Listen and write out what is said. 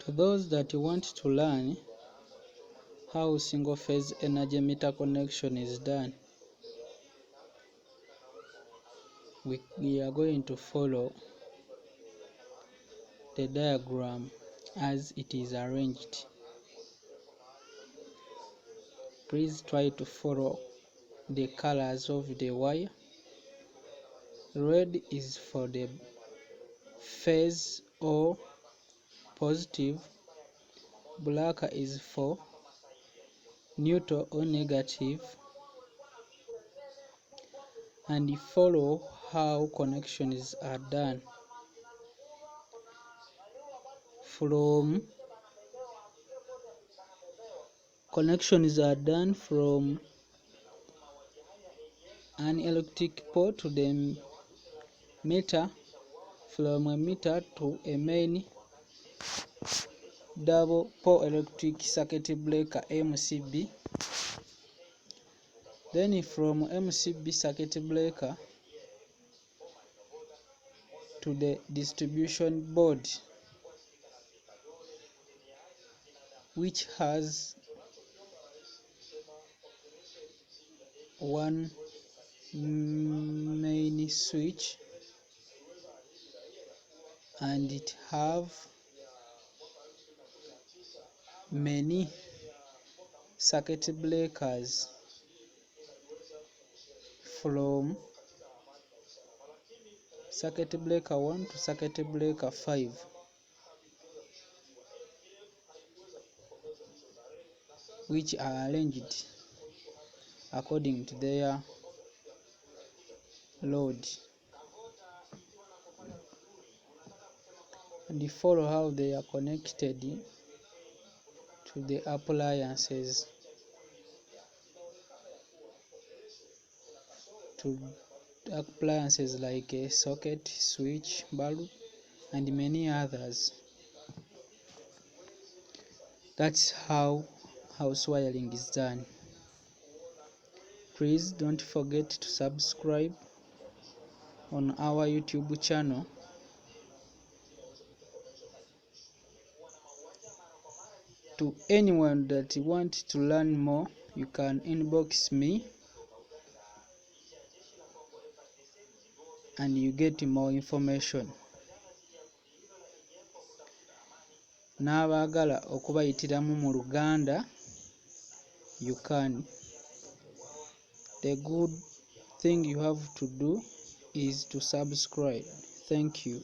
To those that want to learn how single phase energy meter connection is done, we are going to follow the diagram as it is arranged. Please try to follow the colors of the wire. Red is for the phase or positive, black is for neutral or negative, and follow how connections are done. Connections are done from an electric pole to the meter, from a meter to a main double pole electric circuit breaker MCB, then from MCB circuit breaker to the distribution board, which has one main switch and it have many circuit breakers from circuit breaker 1 to circuit breaker 5. Which are arranged according to their load, and follow how they are connected to the appliances, like a socket, switch, bulb, and many others. That's how house wiring is done. Please don't forget to subscribe on our YouTube channel. To anyone that wants to learn more, you can inbox me and you get more information. N'abaagala okubayitiramu mu Luganda, you can. The good thing you have to do is to subscribe. Thank you.